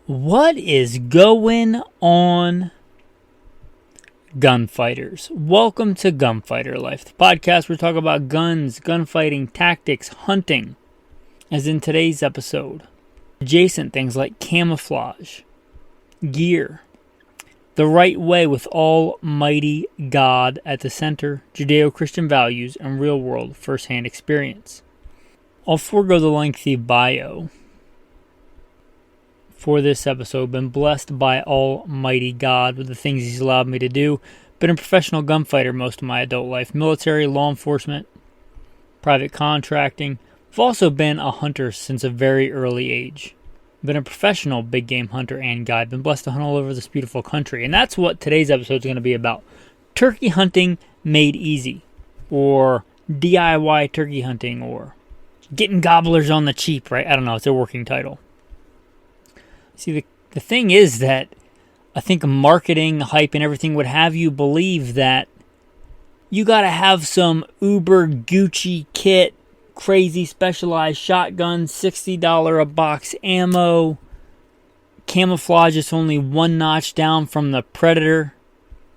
What is going on, gunfighters? Welcome to Gunfighter Life, the podcast where we talk about guns, gunfighting, tactics, hunting. As in today's episode, adjacent things like camouflage, gear, the right way with Almighty God at the center, Judeo-Christian values, and real-world first-hand experience. I'll forego the lengthy bio for this episode. Been blessed by Almighty God with the things He's allowed me to do. Been a professional gunfighter most of my adult life. Military, law enforcement, private contracting. I've also been a hunter since a very early age. Been a professional big game hunter and guide. Been blessed to hunt all over this beautiful country. And that's what today's episode is going to be about. Turkey hunting made easy. Or D.I.Y. turkey hunting. Or getting gobblers on the cheap, right? I don't know. It's a working title. See, the thing is that I think marketing, hype, and everything would have you believe that you got to have some uber Gucci kit, crazy specialized shotgun, $60 a box ammo, camouflage is only one notch down from the Predator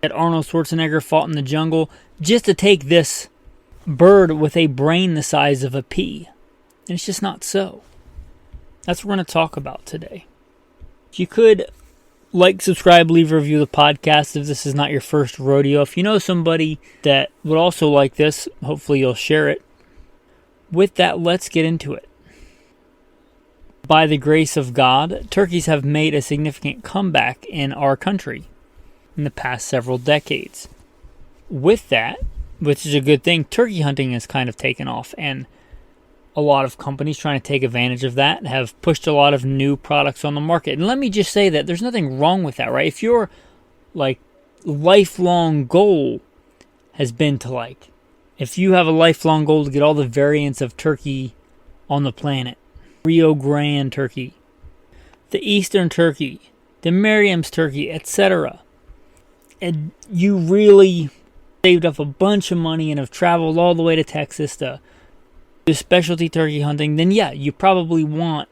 that Arnold Schwarzenegger fought in the jungle, just to take this bird with a brain the size of a pea. And it's just not so. That's what we're going to talk about today. If you could like, subscribe, leave a review of the podcast if this is not your first rodeo. If you know somebody that would also like this, hopefully you'll share it. With that, let's get into it. By the grace of God, turkeys have made a significant comeback in our country in the past several decades. With that, which is a good thing, turkey hunting has kind of taken off, and a lot of companies trying to take advantage of that have pushed a lot of new products on the market. And let me just say that there's nothing wrong with that, right? If your lifelong goal has been to if you have a lifelong goal to get all the variants of turkey on the planet, Rio Grande turkey, the Eastern turkey, the Merriam's turkey, etc., and you really saved up a bunch of money and have traveled all the way to Texas to do specialty turkey hunting, then yeah, you probably want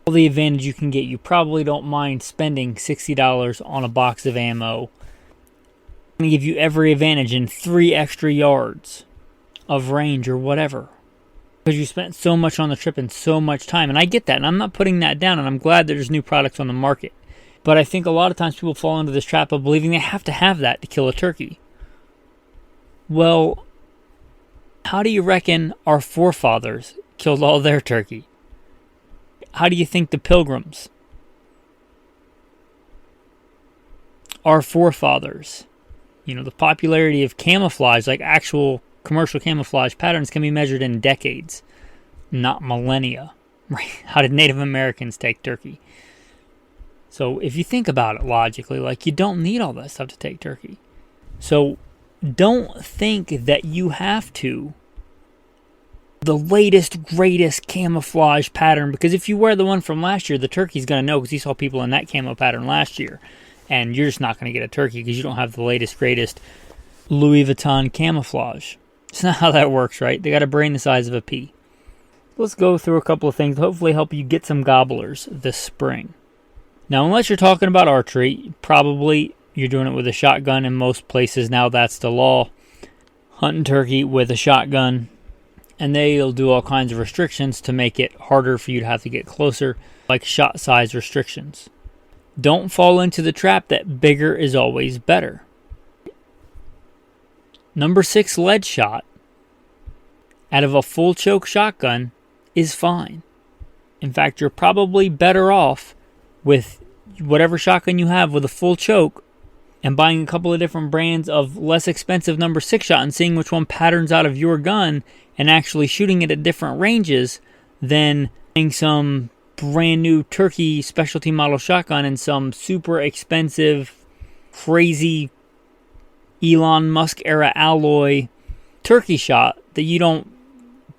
all the advantage you can get. You probably don't mind spending $60 on a box of ammo. It's going to give you every advantage in 3 extra yards of range or whatever. Because you spent so much on the trip and so much time. And I get that, and I'm not putting that down, and I'm glad that there's new products on the market. But I think a lot of times people fall into this trap of believing they have to have that to kill a turkey. Well, how do you reckon our forefathers killed all their turkey? How do you think the Pilgrims, our forefathers, the popularity of camouflage, like actual commercial camouflage patterns, can be measured in decades, not millennia. Right? How did Native Americans take turkey? So if you think about it logically, you don't need all that stuff to take turkey. So don't think that you have to the latest, greatest camouflage pattern, because if you wear the one from last year, the turkey's going to know because he saw people in that camo pattern last year, and you're just not going to get a turkey because you don't have the latest, greatest Louis Vuitton camouflage. It's not how that works, right? They got a brain the size of a pea. Let's go through a couple of things to hopefully help you get some gobblers this spring. Now, unless you're talking about archery, probably you're doing it with a shotgun. In most places now, that's the law. Hunting turkey with a shotgun. And they'll do all kinds of restrictions to make it harder for you to have to get closer, like shot size restrictions. Don't fall into the trap that bigger is always better. Number 6 lead shot out of a full choke shotgun is fine. In fact, you're probably better off with whatever shotgun you have with a full choke and buying a couple of different brands of less expensive number 6 shot and seeing which one patterns out of your gun and actually shooting it at different ranges than buying some brand new turkey specialty model shotgun and some super expensive, crazy Elon Musk era alloy turkey shot that you don't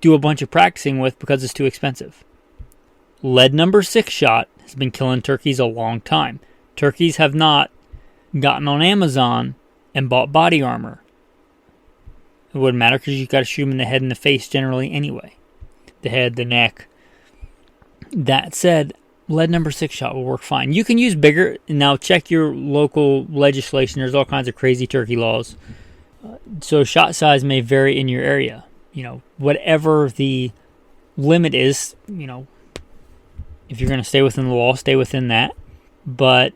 do a bunch of practicing with because it's too expensive. Lead number 6 shot has been killing turkeys a long time. Turkeys have not gotten on Amazon and bought body armor. It wouldn't matter because you got to shoot them in the head and the face generally anyway. The head, the neck. That said, lead number 6 shot will work fine. You can use bigger. Now check your local legislation. There's all kinds of crazy turkey laws. So shot size may vary in your area. Whatever the limit is, if you're going to stay within the law, stay within that. But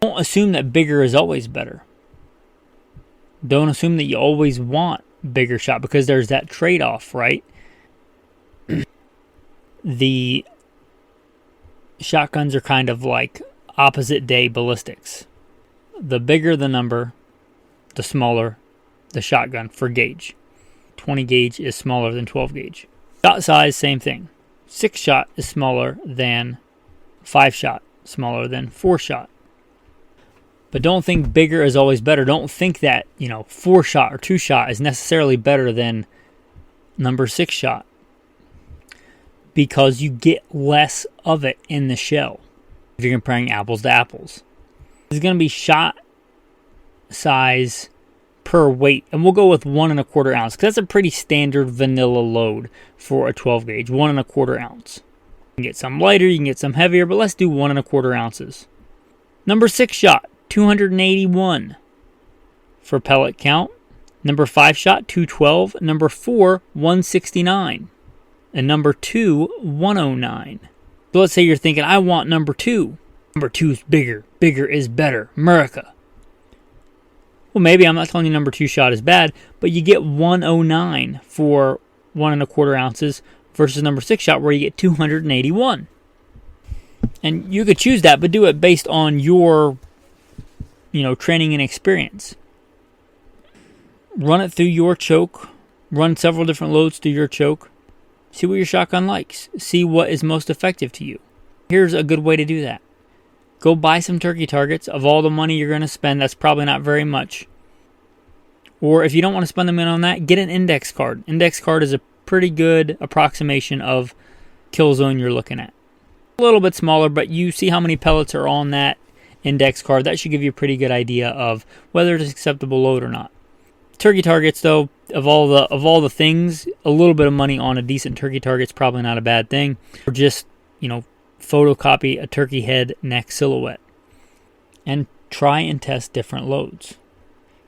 don't assume that bigger is always better. Don't assume that you always want bigger shot, because there's that trade-off, right? The shotguns are kind of like opposite day ballistics. The bigger the number, the smaller the shotgun for gauge. 20 gauge is smaller than 12 gauge. Shot size, same thing. 6 shot is smaller than 5 shot, smaller than 4 shot. But don't think bigger is always better. Don't think that, 4 shot or 2 shot is necessarily better than number 6 shot, because you get less of it in the shell if you're comparing apples to apples. It's going to be shot size per weight, and we'll go with 1 1/4 ounce, because that's a pretty standard vanilla load for a 12 gauge. 1 1/4 ounce. You can get some lighter, you can get some heavier, but let's do 1 1/4 ounces. Number 6 shot, 281 for pellet count. Number 5 shot, 212. Number 4, 169. And number 2, 109. So let's say you're thinking, I want number 2. Number 2 is bigger. Bigger is better. America. Well, maybe I'm not telling you number 2 shot is bad, but you get 109 for 1 1/4 ounces versus number 6 shot where you get 281. And you could choose that, but do it based on your, training and experience. Run it through your choke. Run several different loads through your choke. See what your shotgun likes. See what is most effective to you. Here's a good way to do that. Go buy some turkey targets. Of all the money you're going to spend, that's probably not very much. Or if you don't want to spend the money on that, get an index card. Index card is a pretty good approximation of kill zone you're looking at. A little bit smaller, but you see how many pellets are on that index card. That should give you a pretty good idea of whether it's acceptable load or not. Turkey targets, though, of all the things, a little bit of money on a decent turkey target is probably not a bad thing. Or just, photocopy a turkey head neck silhouette and try and test different loads.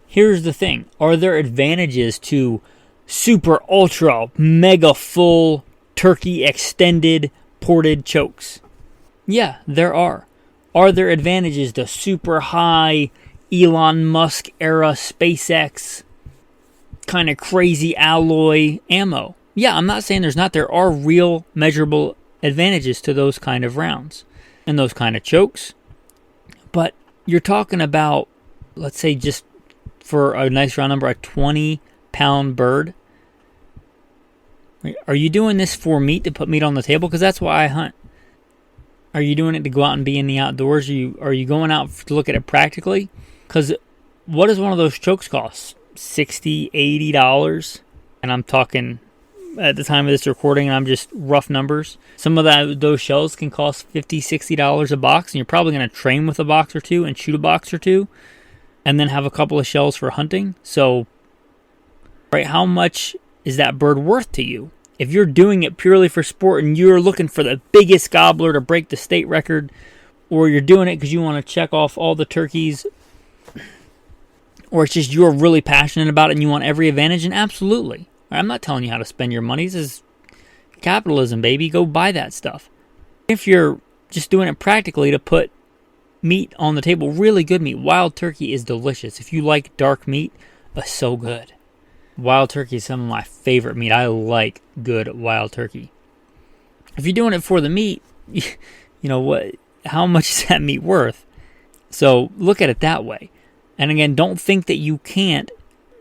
Here's the thing. Are there advantages to super ultra mega full turkey extended ported chokes? Yeah, there are. Are there advantages to super high Elon Musk era SpaceX kind of crazy alloy ammo? Yeah, I'm not saying there's not. There are real measurable advantages to those kind of rounds and those kind of chokes. But you're talking about, let's say, just for a nice round number, a 20-pound bird. Are you doing this for meat, to put meat on the table? Because that's why I hunt. Are you doing it to go out and be in the outdoors? Are you going out to look at it practically? Because what does one of those chokes cost? $60, $80? And I'm talking at the time of this recording, and I'm just rough numbers. Some of those shells can cost $50, $60 a box, and you're probably going to train with a box or two and shoot a box or two, and then have a couple of shells for hunting. So, right, how much is that bird worth to you? If you're doing it purely for sport and you're looking for the biggest gobbler to break the state record, or you're doing it because you want to check off all the turkeys, or it's just you're really passionate about it and you want every advantage, and absolutely. I'm not telling you how to spend your money. This is capitalism, baby. Go buy that stuff. If you're just doing it practically to put meat on the table, really good meat. Wild turkey is delicious. If you like dark meat, it's so good. Wild turkey is some of my favorite meat. I like good wild turkey. If you're doing it for the meat, what? How much is that meat worth? So look at it that way. And again, don't think that you can't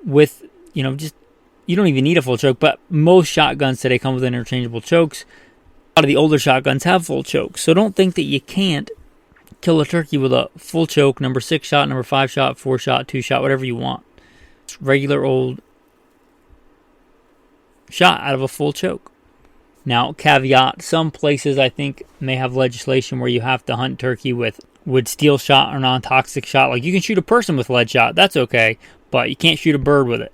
with, just, you don't even need a full choke, but most shotguns today come with interchangeable chokes. A lot of the older shotguns have full chokes. So don't think that you can't kill a turkey with a full choke, number 6 shot, number 5 shot, 4 shot, 2 shot, whatever you want. It's regular old shot out of a full choke. Now, caveat, some places I think may have legislation where you have to hunt turkey with steel shot or non-toxic shot. Like you can shoot a person with lead shot, that's okay, but you can't shoot a bird with it.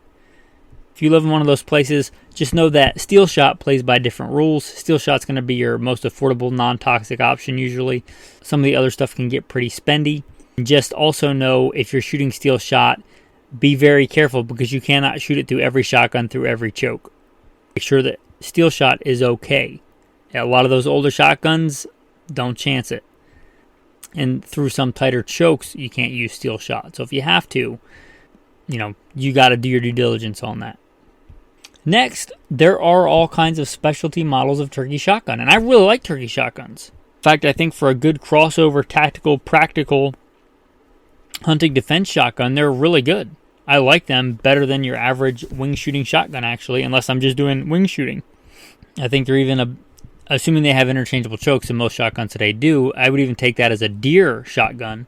If you live in one of those places, just know that steel shot plays by different rules. Steel shot's going to be your most affordable, non-toxic option usually. Some of the other stuff can get pretty spendy. And just also know if you're shooting steel shot, be very careful because you cannot shoot it through every shotgun, through every choke. Make sure that steel shot is okay. A lot of those older shotguns, don't chance it. And through some tighter chokes, you can't use steel shot. So if you have to, you got to do your due diligence on that. Next, there are all kinds of specialty models of turkey shotgun, and I really like turkey shotguns. In fact, I think for a good crossover, tactical, practical hunting defense shotgun, they're really good. I like them better than your average wing shooting shotgun, actually, unless I'm just doing wing shooting. I think they're even, assuming they have interchangeable chokes, and most shotguns today do, I would even take that as a deer shotgun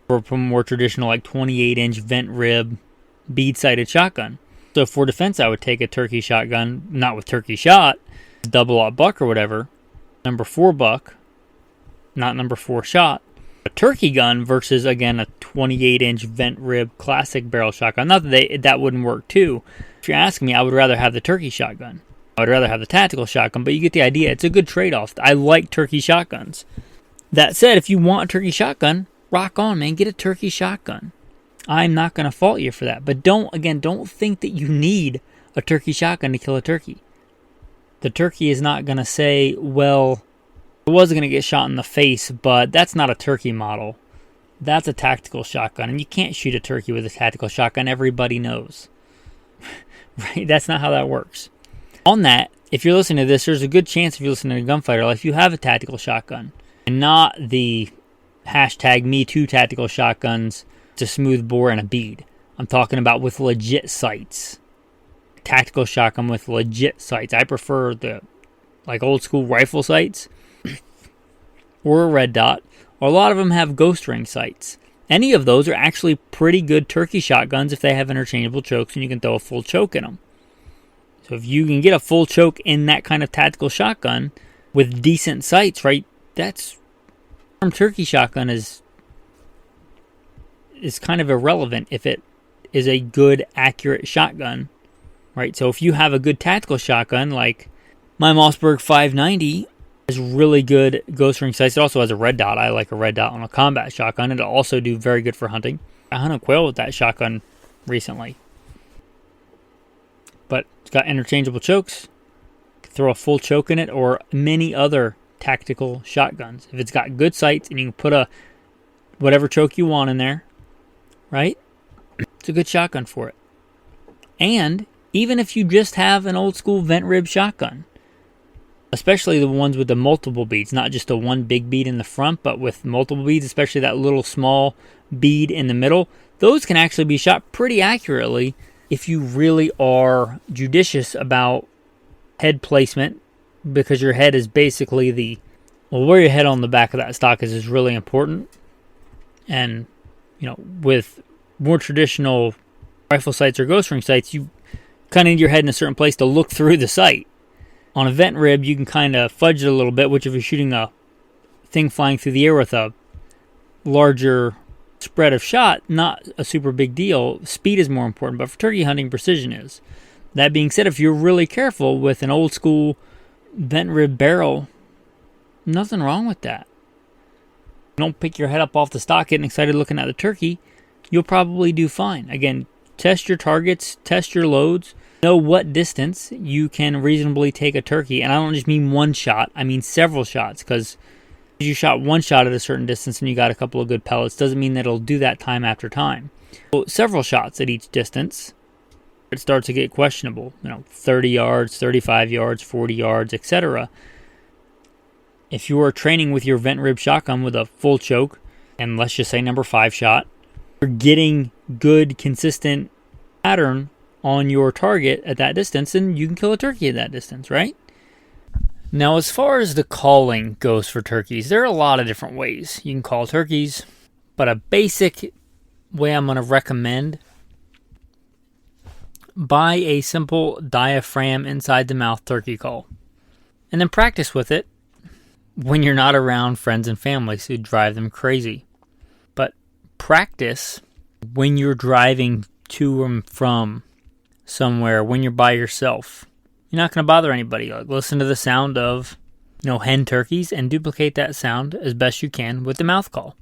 for a more traditional, like 28-inch vent rib, bead-sighted shotgun. So for defense, I would take a turkey shotgun, not with turkey shot, double-aught buck or whatever, number 4 buck, not number 4 shot. A turkey gun versus, again, a 28-inch vent rib classic barrel shotgun. Not that that wouldn't work too. If you're asking me, I would rather have the turkey shotgun. I would rather have the tactical shotgun, but you get the idea. It's a good trade-off. I like turkey shotguns. That said, if you want a turkey shotgun, rock on, man. Get a turkey shotgun. I'm not going to fault you for that. But don't think that you need a turkey shotgun to kill a turkey. The turkey is not going to say, well, I was going to get shot in the face, but that's not a turkey model. That's a tactical shotgun. And you can't shoot a turkey with a tactical shotgun. Everybody knows. Right? That's not how that works. On that, if you're listening to this, there's a good chance if you're listening to Gunfighter Life, you have a tactical shotgun. And not the hashtag #MeToo tactical shotguns. It's a smooth bore and a bead. I'm talking about with legit sights. Tactical shotgun with legit sights. I prefer the old school rifle sights or a red dot. Or a lot of them have ghost ring sights. Any of those are actually pretty good turkey shotguns if they have interchangeable chokes and you can throw a full choke in them. So if you can get a full choke in that kind of tactical shotgun with decent sights, right? That's turkey shotgun is kind of irrelevant if it is a good, accurate shotgun, right? So if you have a good tactical shotgun, like my Mossberg 590 has really good ghost ring sights. It also has a red dot. I like a red dot on a combat shotgun. It'll also do very good for hunting. I hunted quail with that shotgun recently. But it's got interchangeable chokes. Throw a full choke in it, or many other tactical shotguns. If it's got good sights and you can put whatever choke you want in there, right? It's a good shotgun for it. And even if you just have an old school vent rib shotgun, especially the ones with the multiple beads, not just the one big bead in the front, but with multiple beads, especially that little small bead in the middle, those can actually be shot pretty accurately if you really are judicious about head placement, because your head is basically where your head on the back of that stock is really important. And with more traditional rifle sights or ghost ring sights, you kind of need your head in a certain place to look through the sight. On a vent rib, you can kind of fudge it a little bit, which if you're shooting a thing flying through the air with a larger spread of shot, not a super big deal. Speed is more important, but for turkey hunting, precision is. That being said, if you're really careful with an old school vent rib barrel, nothing wrong with that. Don't pick your head up off the stock getting excited looking at the turkey. You'll probably do fine. Again, test your targets, test your loads, know what distance you can reasonably take a turkey. And I don't just mean one shot, I mean several shots, because if you shot one shot at a certain distance and you got a couple of good pellets, doesn't mean that it'll do that time after time. So several shots at each distance, it starts to get questionable. 30 yards, 35 yards, 40 yards, etc. If you are training with your vent rib shotgun with a full choke, and let's just say number 5 shot, you're getting good, consistent pattern on your target at that distance, and you can kill a turkey at that distance, right? Now, as far as the calling goes for turkeys, there are a lot of different ways you can call turkeys, but a basic way I'm going to recommend: buy a simple diaphragm inside the mouth turkey call, and then practice with it when you're not around friends and families who drive them crazy. But practice when you're driving to and from somewhere when you're by yourself. You're not going to bother anybody. Like, listen to the sound of, hen turkeys and duplicate that sound as best you can with the mouth call.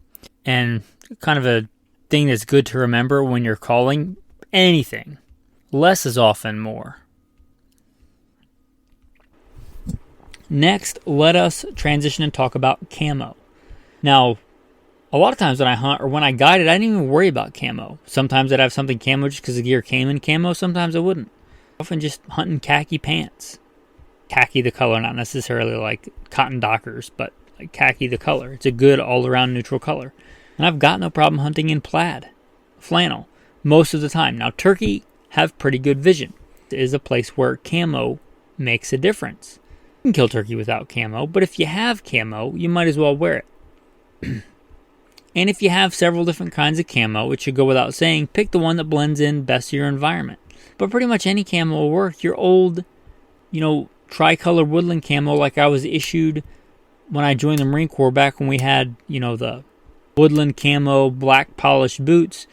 And kind of a thing that's good to remember when you're calling anything. Less is often more. Next, let us transition and talk about camo. Now, a lot of times when I hunt or when I guided, I didn't even worry about camo. Sometimes I'd have something camo just because the gear came in camo. Sometimes I wouldn't. Often just hunting khaki pants. Khaki the color, not necessarily like cotton dockers, but like khaki the color. It's a good all-around neutral color. And I've got no problem hunting in plaid, flannel, most of the time. Now, turkey have pretty good vision. It is a place where camo makes a difference. You can kill turkey without camo, but if you have camo, you might as well wear it. And if you have several different kinds of camo, it should go without saying, pick the one that blends in best to your environment. But pretty much any camo will work. Your old, tricolor woodland camo like I was issued when I joined the Marine Corps back when we had, the woodland camo black polished boots.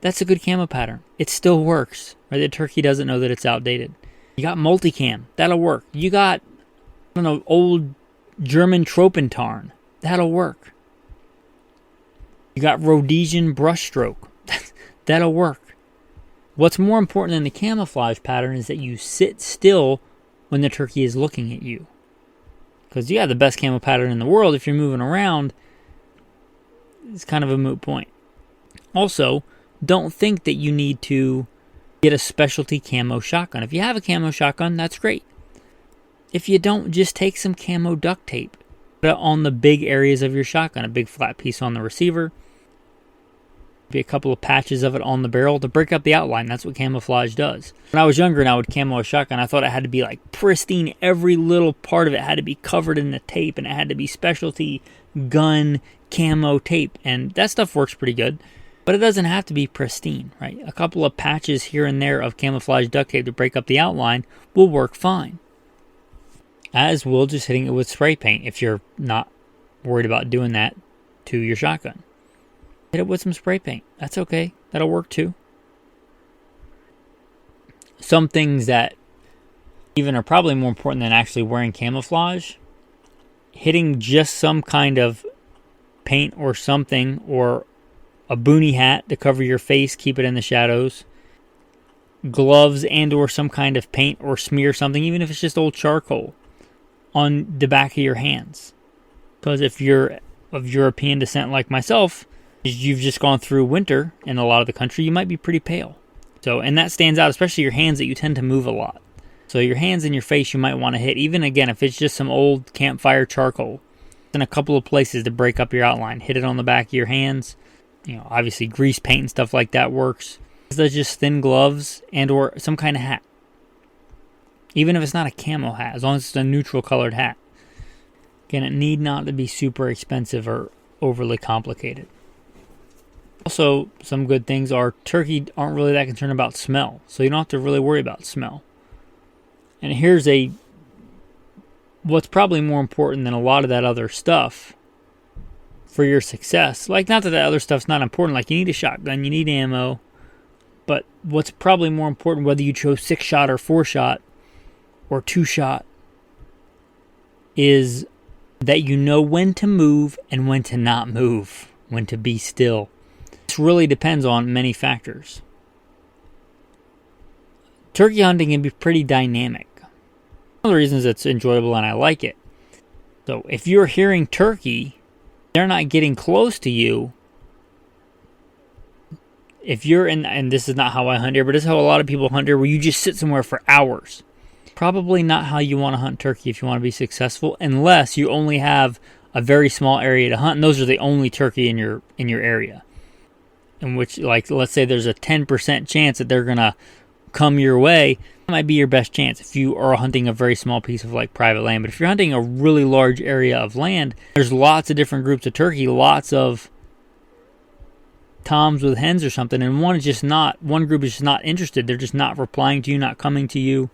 That's a good camo pattern. It still works. Right? The turkey doesn't know that it's outdated. You got multicam. That'll work. You got, old German Tropentarn. That'll work. You got Rhodesian brushstroke. That'll work. What's more important than the camouflage pattern is that you sit still when the turkey is looking at you. Because you have the best camo pattern in the world. If you're moving around, it's kind of a moot point. Also, don't think that you need to get a specialty camo shotgun. If you have a camo shotgun, that's great. If you don't, just take some camo duct tape. Put it on the big areas of your shotgun. A big flat piece on the receiver. Maybe a couple of patches of it on the barrel to break up the outline. That's what camouflage does. When I was younger and I would camo a shotgun, I thought it had to be like pristine. Every little part of it had to be covered in the tape, and it had to be specialty gun camo tape. And that stuff works pretty good. But it doesn't have to be pristine, right? A couple of patches here and there of camouflage duct tape to break up the outline will work fine. As will just hitting it with spray paint if you're not worried about doing that to your shotgun. Hit it with some spray paint. That's okay. That'll work too. Some things that even are probably more important than actually wearing camouflage, hitting just some kind of paint or something, or a boonie hat to cover your face, keep it in the shadows, gloves and or some kind of paint or smear something, even if it's just old charcoal, on the back of your hands. Because if you're of European descent like myself, you've just gone through winter in a lot of the country, you might be pretty pale. So, and that stands out, especially your hands that you tend to move a lot. So your hands and your face you might want to hit, even again, if it's just some old campfire charcoal, in a couple of places to break up your outline. Hit it on the back of your hands. Obviously grease paint and stuff like that works. That's just thin gloves and or some kind of hat. Even if it's not a camo hat, as long as it's a neutral colored hat. Again, it need not to be super expensive or overly complicated. Also, some good things are turkey aren't really that concerned about smell, so you don't have to really worry about smell. And here's what's probably more important than a lot of that other stuff for your success. Like, not that other stuff's not important, like you need a shotgun, you need ammo, but what's probably more important, whether you chose 6-shot or 4-shot or 2-shot, is that you know when to move and when to not move, when to be still. This really depends on many factors. Turkey hunting can be pretty dynamic. One of the reasons it's enjoyable and I like it. So if you're hearing turkey, they're not getting close to you. If you're in, and this is not how I hunt here, but this is how a lot of people hunt here, where you just sit somewhere for hours. Probably not how you want to hunt turkey if you want to be successful, unless you only have a very small area to hunt, and those are the only turkey in your area. In which, like, let's say there's a 10% chance that they're gonna come your way. That might be your best chance if you are hunting a very small piece of like private land. But if you're hunting a really large area of land, there's lots of different groups of turkey, lots of toms with hens or something, and one group is just not interested. They're just not replying to you, not coming to you.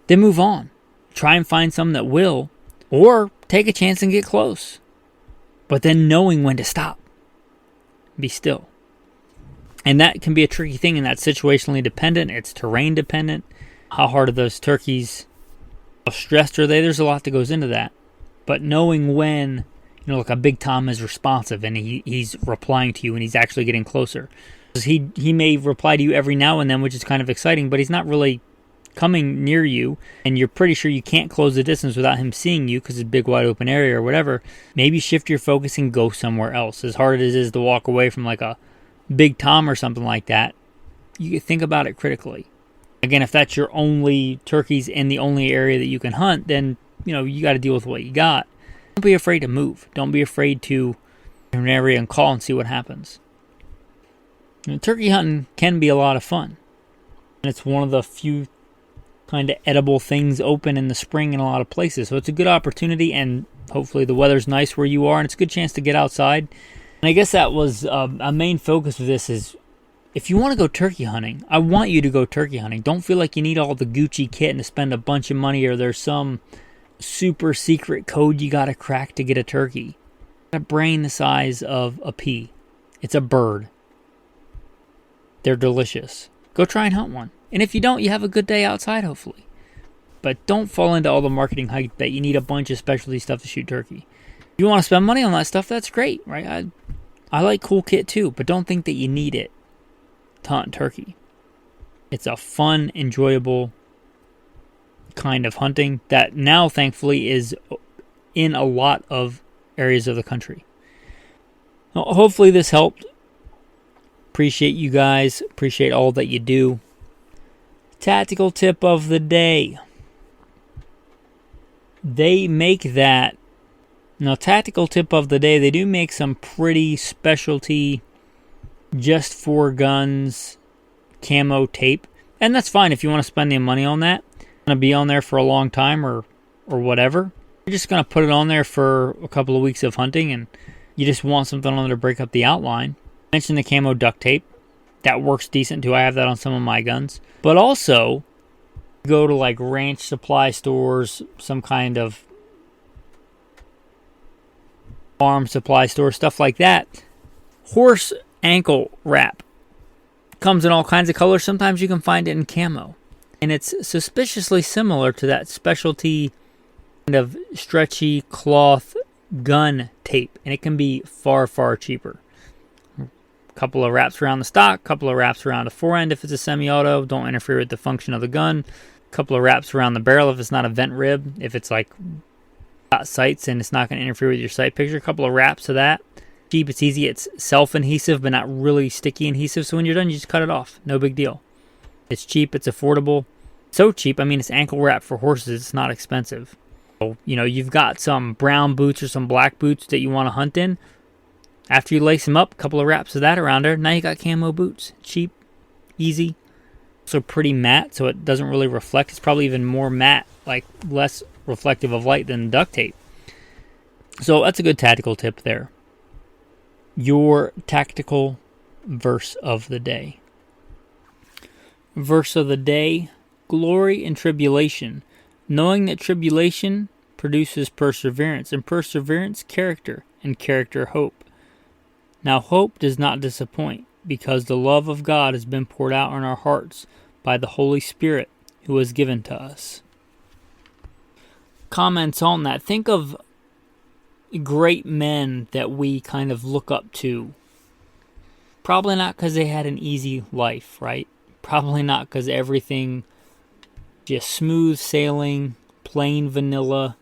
Then move on. Try and find some that will, or take a chance and get close. But then knowing when to stop. Be still. And that can be a tricky thing, and that's situationally dependent. It's terrain dependent. How hard are those turkeys? How stressed are they? There's a lot that goes into that. But knowing when, like a Big Tom is responsive and he's replying to you and he's actually getting closer. He may reply to you every now and then, which is kind of exciting, but he's not really coming near you, and you're pretty sure you can't close the distance without him seeing you because it's a big wide open area or whatever. Maybe shift your focus and go somewhere else. As hard as it is to walk away from like a Big Tom or something like that, you think about it critically. Again, if that's your only turkeys in the only area that you can hunt, then you got to deal with what you got. Don't be afraid to move. Don't be afraid to an area and call and see what happens. Turkey hunting can be a lot of fun, and it's one of the few kind of edible things open in the spring in a lot of places. So it's a good opportunity, and hopefully the weather's nice where you are, and it's a good chance to get outside. And I guess that was a main focus of this is, if you want to go turkey hunting, I want you to go turkey hunting. Don't feel like you need all the Gucci kit and to spend a bunch of money, or there's some super secret code you got to crack to get a turkey. You got a brain the size of a pea. It's a bird. They're delicious. Go try and hunt one. And if you don't, you have a good day outside, hopefully. But don't fall into all the marketing hype that you need a bunch of specialty stuff to shoot turkey. If you want to spend money on that stuff, that's great, right? I like cool kit too, but don't think that you need it to hunt turkey. It's a fun, enjoyable kind of hunting that now, thankfully, is in a lot of areas of the country. Well, hopefully this helped. Appreciate you guys. Appreciate all that you do. Tactical tip of the day. They make that. Now, tactical tip of the day, they do make some pretty specialty, just for guns, camo tape. And that's fine if you want to spend the money on that. It's going to be on there for a long time or whatever. You're just going to put it on there for a couple of weeks of hunting, and you just want something on there to break up the outline. I mentioned the camo duct tape. That works decent too. I have that on some of my guns. But also, go to like ranch supply stores, some kind of farm supply store, stuff like that. Horse ankle wrap comes in all kinds of colors. Sometimes you can find it in camo. And it's suspiciously similar to that specialty kind of stretchy cloth gun tape. And it can be far, far cheaper. Couple of wraps around the stock, couple of wraps around the forend if it's a semi-auto, don't interfere with the function of the gun. Couple of wraps around the barrel if it's not a vent rib, if it's like got sights and it's not going to interfere with your sight picture. Couple of wraps of that. Cheap, it's easy, it's self-adhesive but not really sticky adhesive, so when you're done you just cut it off. No big deal. It's cheap, it's affordable. So cheap, it's ankle wrap for horses, it's not expensive. So, you've got some brown boots or some black boots that you want to hunt in. After you lace them up, a couple of wraps of that around there, now you got camo boots. Cheap, easy, also pretty matte, so it doesn't really reflect. It's probably even more matte, like less reflective of light than duct tape. So that's a good tactical tip there. Your tactical verse of the day. Verse of the day, glory in tribulation, knowing that tribulation produces perseverance, and perseverance character, and character hope. Now hope does not disappoint, because the love of God has been poured out in our hearts by the Holy Spirit who was given to us. Comments on that. Think of great men that we kind of look up to. Probably not because they had an easy life, right? Probably not because everything just smooth sailing, plain vanilla,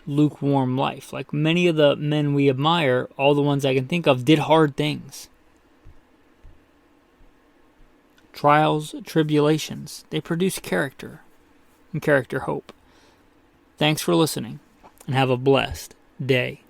lukewarm life. Like many of the men we admire, all the ones I can think of, did hard things. Trials, tribulations, they produce character and character hope. Thanks for listening, and have a blessed day.